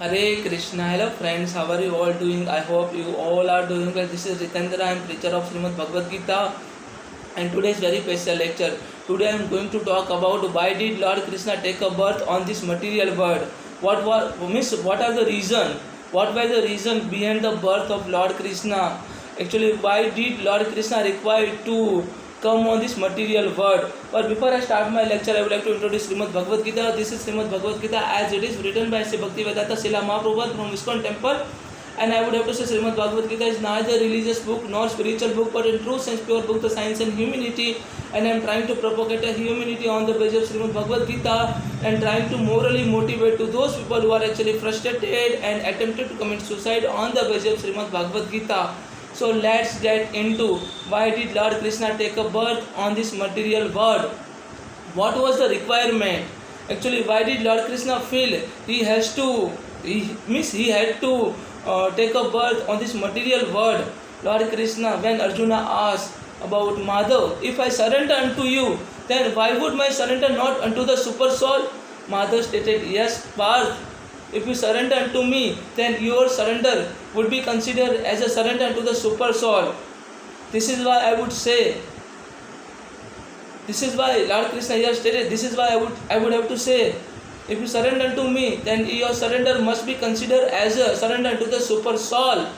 Hare Krishna. Hello friends, how are you all doing? I hope you all are doing well. This is Ritendra, I am preacher of Srimad Bhagavad Gita, and today's very special lecture. Today I am going to talk about why did Lord Krishna take a birth on this material world. What are the reason? What were the reason behind the birth of Lord Krishna? Actually, why did Lord Krishna require to come on this material world? But before I start my lecture, I would like to introduce Srimad Bhagavad Gita. This is Srimad Bhagavad Gita as it is written by Sri Bhaktivedanta Srila Mahaprabhupada from ISKCON temple. And I would have to say Srimad Bhagavad Gita is neither religious book nor spiritual book, but in true sense pure book, the science and humanity. And I am trying to propagate a humanity on the basis of Srimad Bhagavad Gita and trying to morally motivate to those people who are actually frustrated and attempted to commit suicide on the basis of Srimad Bhagavad Gita. So let's get into why did Lord Krishna take a birth on this material world? What was the requirement? Actually, why did Lord Krishna feel he had to take a birth on this material world? Lord Krishna, when Arjuna asked about Madhav, if I surrender unto you, then why would my surrender not unto the super soul? Madhav stated, yes, Parth, if you surrender unto me, then your surrender would be considered as a surrender unto the super soul. This is why I would say, this is why Lord Krishna here stated, this is why I would have to say, if you surrender unto me, then your surrender must be considered as a surrender unto the super soul.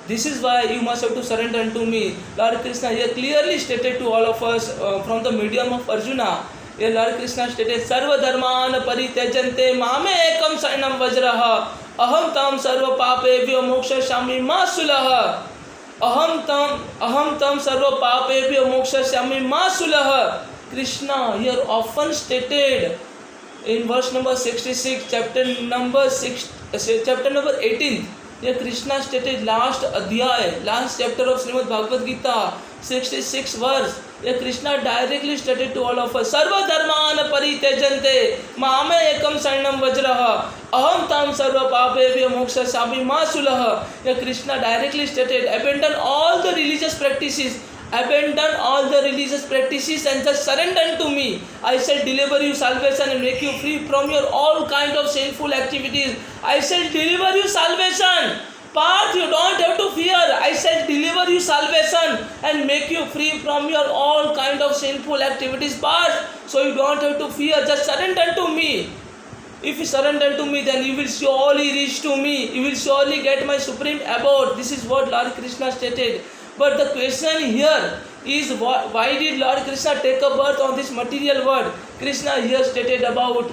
This is why you must have to surrender unto me. Lord Krishna here clearly stated to all of us from the medium of Arjuna. Here Lord Krishna stated, Sarva dharman paritejante mame ekam saranam vajraha aham tam sarva papebhyo mokshashyami ma sulaha aham tam sarva papebhyo mokshashyami ma sulaha. Krishna here often stated in verse number 66, chapter number 18. Here Krishna stated last chapter of Srimad Bhagavad Gita, 66 verse. Here Krishna directly stated to all of us, Sarva dharman paritejante mame ekam saranam vajraha aham tam sarva papebhyo mokshashyami ma sulaha. Here Krishna directly stated, abandon all the religious practices and just surrender to me. I shall deliver you salvation and make you free from your all kind of sinful activities. I shall deliver you salvation. Parth, you don't have to fear. I shall deliver you salvation and make you free from your all kind of sinful activities, Parth. So you don't have to fear. Just surrender to me. If you surrender to me, then you will surely reach to me. You will surely get my supreme abode. This is what Lord Krishna stated. But the question here is, why did Lord Krishna take a birth on this material world? Krishna here stated about,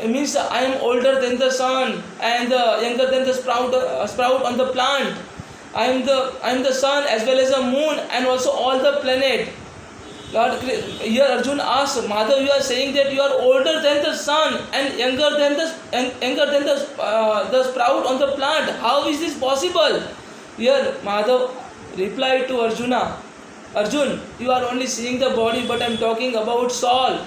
means I am older than the sun and younger than the sprout on the plant. I am the sun as well as the moon and also all the planet. Here Arjuna asked, Madhav, you are saying that you are older than the sun and younger than the sprout on the plant. How is this possible? Here Madhav replied to Arjuna, Arjun, you are only seeing the body, but I am talking about soul.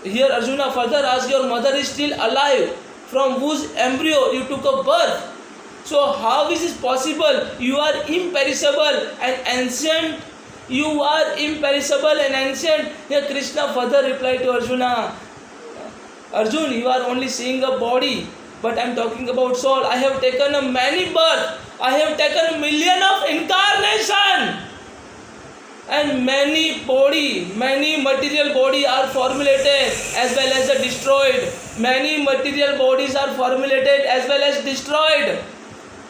Here Arjuna further asked, your mother is still alive, from whose embryo you took a birth. So how is this possible? You are imperishable and ancient. You are imperishable and ancient. Here Krishna further replied to Arjuna, Arjun, you are only seeing a body, but I am talking about soul. I have taken a many birth. I have taken a million of incarnation. And many material body are formulated as well as destroyed. Many material bodies are formulated as well as destroyed.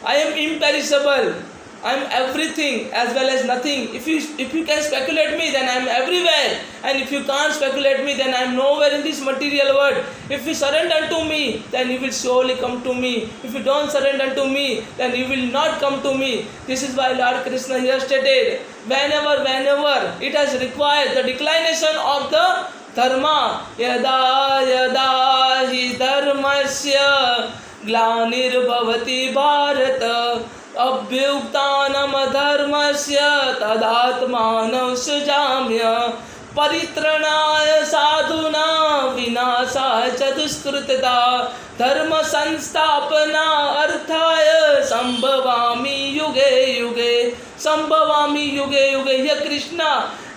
I am imperishable. I am everything as well as nothing. If you can speculate me, then I am everywhere. And if you can't speculate me, then I am nowhere in this material world. If you surrender to me, then you will surely come to me. If you don't surrender to me, then you will not come to me. This is why Lord Krishna here stated, whenever it has required the declination of the dharma, yada hi dharmasya glanir bhavati bharata अभ्युक्तानम धर्मस्य तदात्मानं सृजाम्य परित्रणाय साधुना विनाशाय च दुष्कृतता धर्म संस्थापना अर्थाय संभवामि युगे युगे. Here Krishna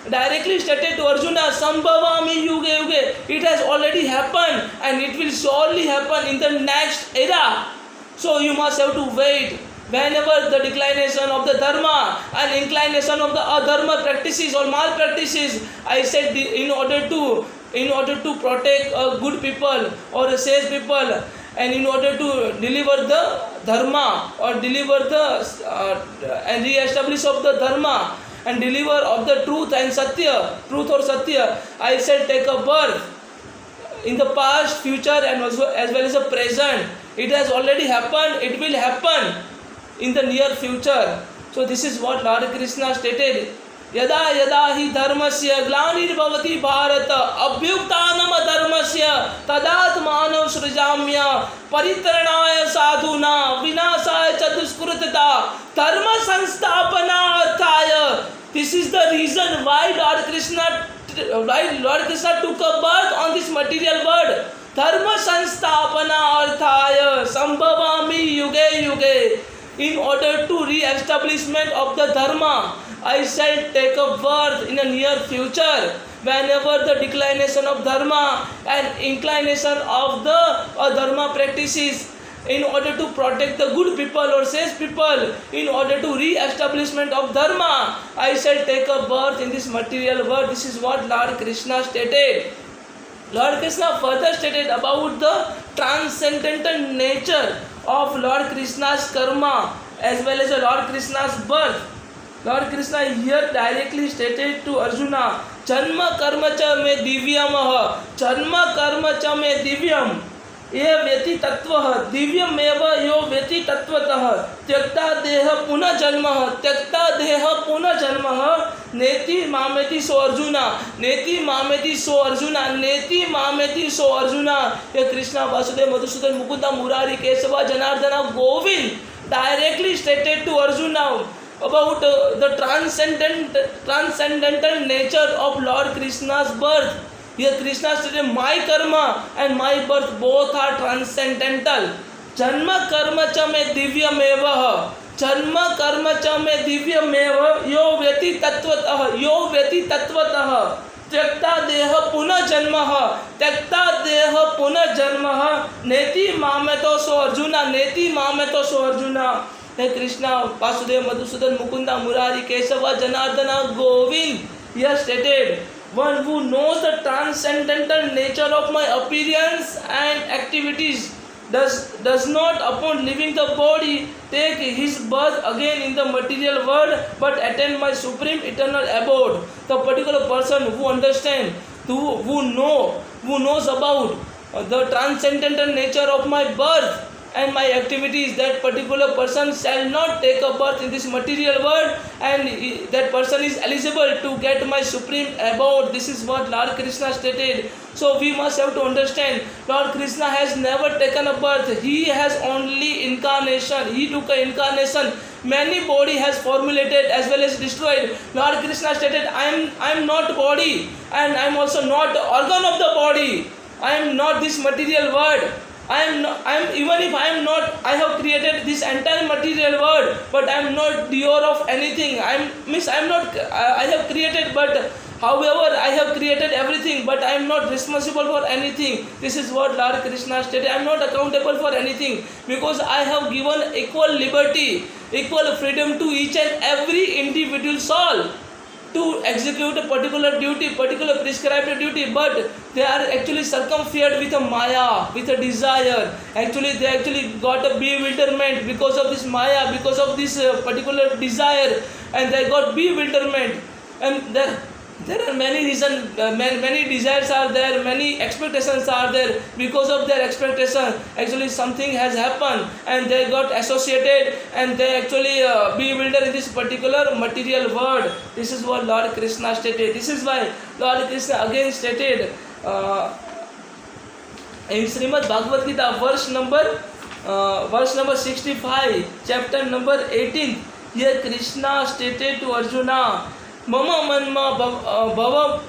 directly stated to Arjuna, Sambhavami yuge yuge. It has already happened and it will surely happen in the next era. So you must have to wait. Whenever the declination of the dharma and inclination of the adharma practices or malpractices, I said in order to protect good people or sage people, and in order to deliver the dharma or deliver the and re-establish of the dharma and deliver of the truth and satya, truth or satya, I said take a birth in the past, future and also as well as the present. It has already happened, it will happen in the near future. So this is what Lord Krishna stated. Yada yada hi dharmasya glanirvavati bharat abhyuktanam dharmasya tadatmanav srijamya paritranaya sadhuna vinasaya chaduskritata dharma sanstapana arthaya. This is the reason why Lord Krishna took a birth on this material world. Dharma sanstapana arthaya sambhavami yuge yuge. In order to re-establishment of the dharma, I shall take a birth in a near future. Whenever the declination of dharma and inclination of the dharma practices, in order to protect the good people or sage people, in order to re-establishment of dharma, I shall take a birth in this material world. This is what Lord Krishna stated. Lord Krishna further stated about the transcendental nature of Lord Krishna's karma as well as Lord Krishna's birth. Lord Krishna here directly stated to Arjuna, Janma karma cha me divyam, Janma karma cha me divyam, ye vyeti tattva, divyam eva yo vyeti tattvatah, tyakta deha puna janma, tyakta deha puna janma, neti mameti so Arjuna, neti mameti so Arjuna, neti mameti so Arjuna. Ye Krishna, Vasudev, Madhusudan, Mukunda, Murari, Kesava, Janardana, Govind directly stated to Arjuna about the transcendental nature of Lord Krishna's birth. Here Krishna stated, my karma and my birth both are transcendental. Janma karma cha me divyam eva, janma karma cha me divyam eva, yo vyeti tattvatah, yo vyeti tattvatah, tyakta deha puna janmah, tyakta deha puna janmah, neti mameto so Arjuna, neti mameto so Arjuna. Hey Krishna, Vasudev, Madhusudan, Mukunda, Murari, Kesava, Janardana, Govind. He stated, one who knows the transcendental nature of my appearance and activities does not upon leaving the body take his birth again in the material world but attain my supreme eternal abode. The particular person who understands, who knows about the transcendental nature of my birth and my activities, that particular person shall not take a birth in this material world, and that person is eligible to get my supreme abode. This is what Lord Krishna stated. So we must have to understand, Lord Krishna has never taken a birth. He has only incarnation. He took an incarnation. Many body has formulated as well as destroyed. Lord Krishna stated, I am not body, and I am also not the organ of the body. I am not this material world. I have created this entire material world, but I am not doer of anything. I have created, but however I have created everything, but I am not responsible for anything. This is what Lord Krishna stated. I am not accountable for anything, because I have given equal liberty, equal freedom to each and every individual soul to execute a particular duty, particular prescribed duty, but they are actually circumfered with a maya, with a desire. Actually, they got a bewilderment because of this maya, because of this particular desire, and they got bewilderment. And there are many reasons, many desires are there, many expectations are there. Because of their expectation, actually something has happened, and they got associated, and they actually bewildered in this particular material world. This is what Lord Krishna stated. This is why Lord Krishna again stated in Srimad Bhagavad Gita, verse number 65, chapter number 18. Here Krishna stated to Arjuna, Mama manma bhava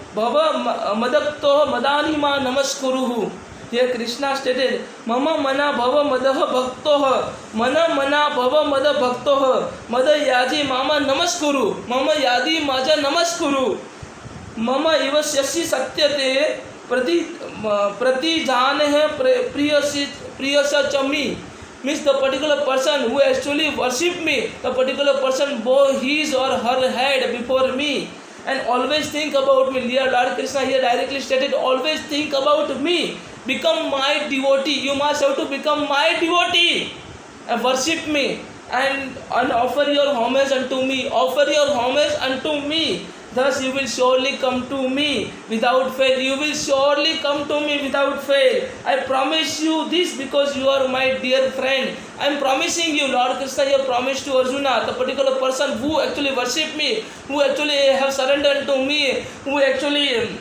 madaptoh madanima namaskaruhu. Here Krishna stated, Mama mana bhava madaha bhaktoh, mana bhava mada bhaktoh, mada yadi mama namaskuru, mama yadi maja namaskuru. मम इव शशि सत्यते प्रतिजान है Prius च मी. Means the particular person who actually worship me, the particular person bow his or her head before me and always think about me. Lord Krishna here directly stated, always think about me, become my devotee. You must have to become my devotee and worship me and offer your homage unto me. Offer your homage unto me. Thus you will surely come to me without fail. You will surely come to me without fail. I promise you this because you are my dear friend. I am promising you. Lord Krishna here promised to Arjuna, the particular person who actually worship me, who actually have surrendered to me, who actually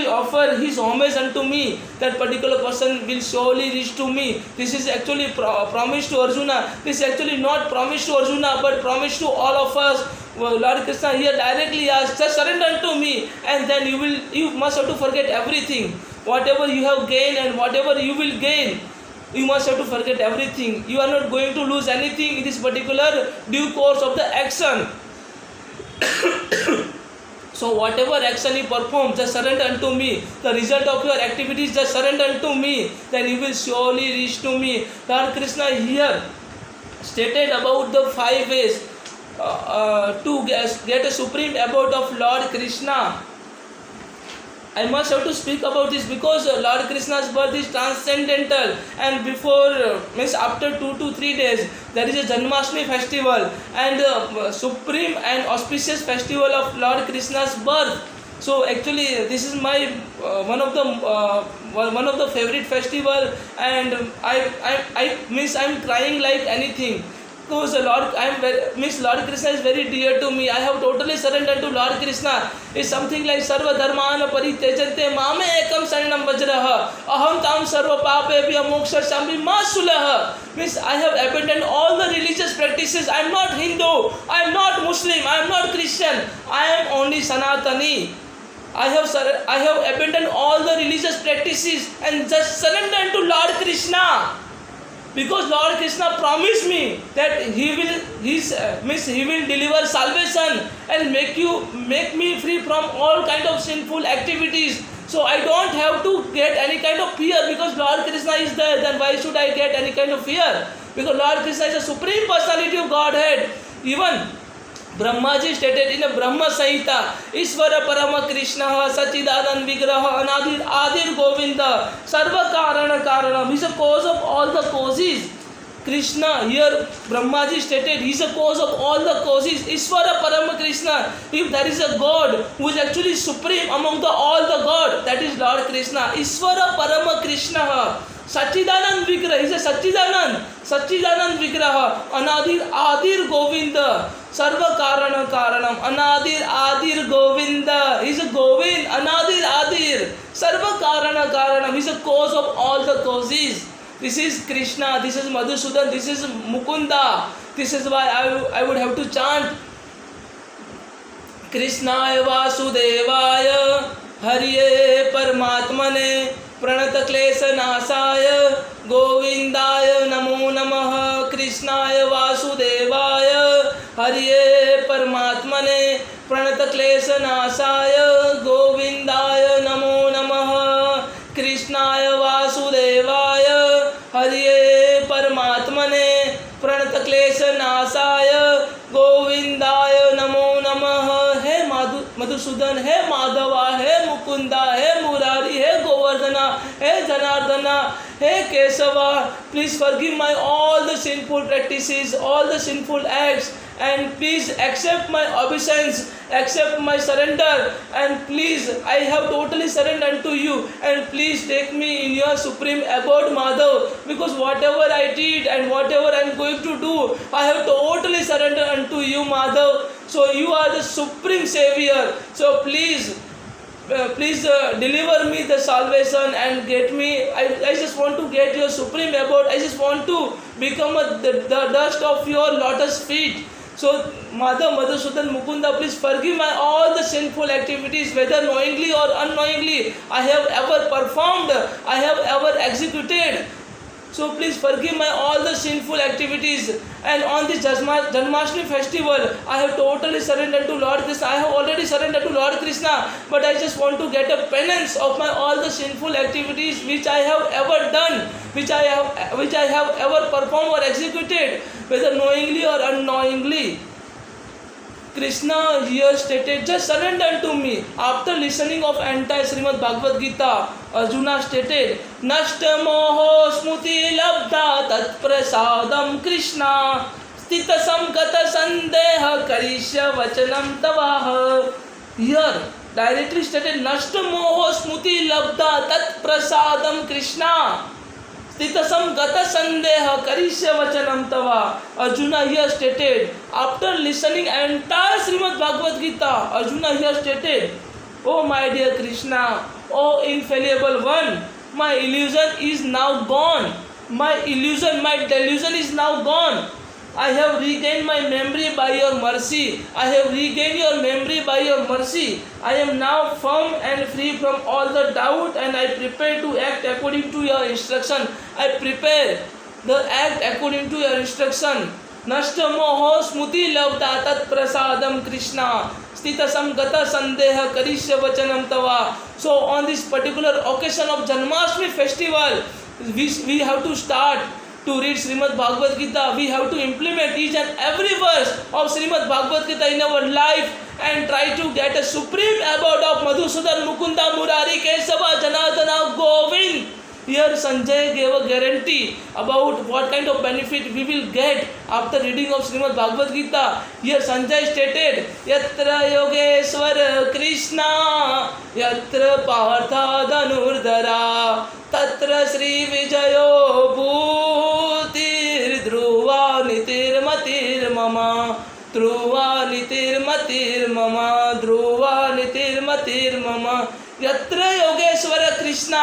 offer his homage unto me, that particular person will surely reach to me. This is actually promised to Arjuna. This is actually not promised to Arjuna but promised to all of us. Lord Krishna here directly asks, just surrender unto me and then you must have to forget everything. Whatever you have gained and whatever you will gain, you must have to forget everything. You are not going to lose anything in this particular due course of the action. So whatever action you perform, just surrender unto me. The result of your activities, just surrender unto me. Then you will surely reach to me. Lord Krishna here stated about the 5 ways to get a supreme abode of Lord Krishna. I must have to speak about this because Lord Krishna's birth is transcendental, and before means after 2 to 3 days there is a Janmashtami festival and supreme and auspicious festival of Lord Krishna's birth. So actually this is my one of the favorite festival, and I means I'm crying like anything. Because Lord Krishna is very dear to me. I have totally surrendered to Lord Krishna. It's something like Sarva Dharman Paritejante Mame Ekam Saranam Vajraha Aham Tam Sarva Papebhya Moksha Shambhi Ma Sulaha. Means I have abandoned all the religious practices. I am not Hindu, I am not Muslim, I am not Christian, I am only Sanatani. I have abandoned all the religious practices and just surrendered to Lord Krishna. Because Lord Krishna promised me that He will deliver salvation and make me free from all kind of sinful activities. So I don't have to get any kind of fear because Lord Krishna is there. Then why should I get any kind of fear? Because Lord Krishna is a supreme personality of Godhead. Even Brahmaji stated in a Brahma Samhita, Ishvara Parama Krishna Sachidanand Vigraha Anadir Adir Govinda Sarva Karana Karanam. He is a cause of all the causes. Krishna here Brahmaji stated he is a cause of all the causes. Ishvara Parama Krishna. If there is a God who is actually supreme among all the God, that is Lord Krishna. Ishvara Parama Krishna. Sachidanand Vigraha. He is a Sachidanand Vigraha. Anadir Adir Govinda. Sarva Karana Karanam. Anadir Adir Govinda. He is a Govind. Anadir Adir. Sarva Karana Karanam. He is a cause of all the causes. This is Krishna. This is Madhusudan. This is Mukunda. This is why I would have to chant Krishnaya Vasudevaya Hariye Paramatmane Pranata Klesa Nasaya Govindaya Namo Namaha. Krishnaya Vasudevaya Hariye Paramatmane Pranata Klesa Nasaya Govindaya Namo Namaha. Krishnaya Vasudevaya Hariye Paramatmane Pranata Klesa Nasaya Govindaya Namo Namaha. Hey Madhusudan, hey Madhava, hey Mukunda, hey Murari, hey Govardhana, hey Janardhana, hey Kesava, please forgive my all the sinful practices, all the sinful acts, and please accept my obeisance, accept my surrender, and please I have totally surrendered to you, and please take me in your supreme abode, Madhav, because whatever I did and whatever I am going to do, I have totally surrendered unto you, Madhav. So you are the supreme savior. So please deliver me the salvation and get me. I just want to get your supreme abode. I just want to become the dust of your lotus feet. So Madhusudan Mukunda, please forgive my all the sinful activities, whether knowingly or unknowingly I have ever performed, I have ever executed. So please forgive my all the sinful activities. And on this Janmashtami festival, I have totally surrendered to Lord Krishna. I have already surrendered to Lord Krishna, but I just want to get a penance of my all the sinful activities which I have ever done, which I have ever performed or executed, whether knowingly or unknowingly. Krishna here stated, just surrender to me. After listening of entire Srimad Bhagavad Gita, Arjuna stated, Nashta moho smuti labdha tat prasadam Krishna stita samgata sandeha karishya vachanam tavaha. Here directly stated, Nashta moho smuti labdha tat prasadam Krishna Stitasam gata sandeha karishya vachanam tava. Arjuna here stated, after listening entire Srimad Bhagavad Gita, Arjuna here stated, Oh my dear Krishna, oh infallible one, my illusion is now gone. My delusion is now gone. I have regained my memory by your mercy. I have regained your memory by your mercy. I am now firm and free from all the doubt, and I prepare to act according to your instruction. I prepare the act according to your instruction. Nashta moho smuti labdha tat prasadam Krishna stita samgata sandeha karishya vachanam tava. So on this particular occasion of Janmashtami festival, we have to start to read Srimad Bhagavad Gita. We have to implement each and every verse of Srimad Bhagavad Gita in our life and try to get a supreme abode of Madhusudan Mukunda Murari Kesava Janardana Govind. Here Sanjay gave a guarantee about what kind of benefit we will get after reading of Srimad Bhagavad Gita. Here Sanjay stated, Yatra Yogeshwar Krishna, Yatra Partha Dhanurdhara, Tatra Sri Vijayo Bhutir Dhruva Nitir Matir Mama, Dhruva Nitir Matir Mama, Dhruva Nitir Matir Mama. Yatra Yogeshwara Krishna,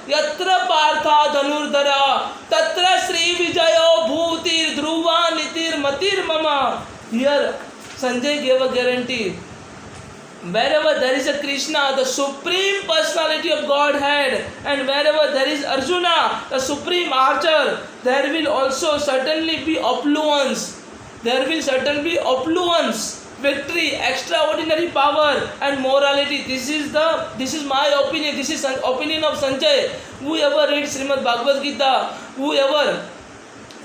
Yatra Partha Dhanurdhara, Tatra Sri Vijayo Bhutir Dhruva Nitir Matir Mama. Here Sanjay gave a guarantee. Wherever there is a Krishna, the supreme personality of Godhead, and wherever there is Arjuna, the supreme archer, there will also certainly be opulence. There will certainly be opulence, victory, extraordinary power and morality. This is my opinion. This is an opinion of Sanjay. Whoever reads Srimad Bhagavad Gita, whoever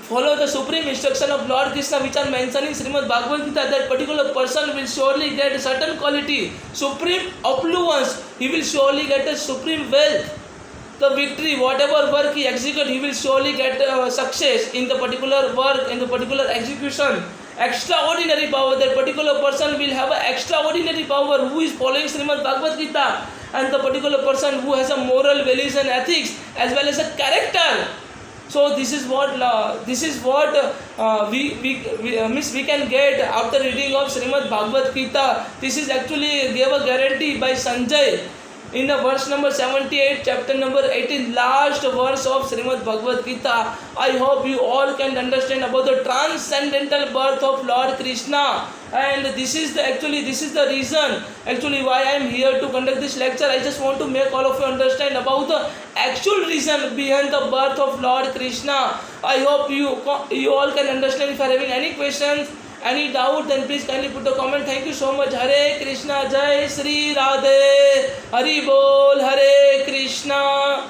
follow the supreme instruction of Lord Krishna which are mentioned in Srimad Bhagavad Gita, that particular person will surely get a certain quality, supreme opulence. He will surely get a supreme wealth. The victory, whatever work he executes, he will surely get success in the particular work, in the particular execution. Extraordinary power. That particular person will have an extraordinary power who is following Srimad Bhagavad Gita, and the particular person who has a moral values and ethics as well as a character. So this is what we can get after reading of Srimad Bhagavad Gita. This is actually gave a guarantee by Sanjay in the verse number 78, chapter number 18, last verse of Srimad Bhagavad Gita. I hope you all can understand about the transcendental birth of Lord Krishna, and this is the reason actually why I am here to conduct this lecture. I just want to make all of you understand about the actual reason behind the birth of Lord Krishna. I hope you all can understand. If you are having any questions, any doubt, then please kindly put a comment. Thank you so much. Hare Krishna, Jai Sri Radhe, Hari Bol, Hare Krishna.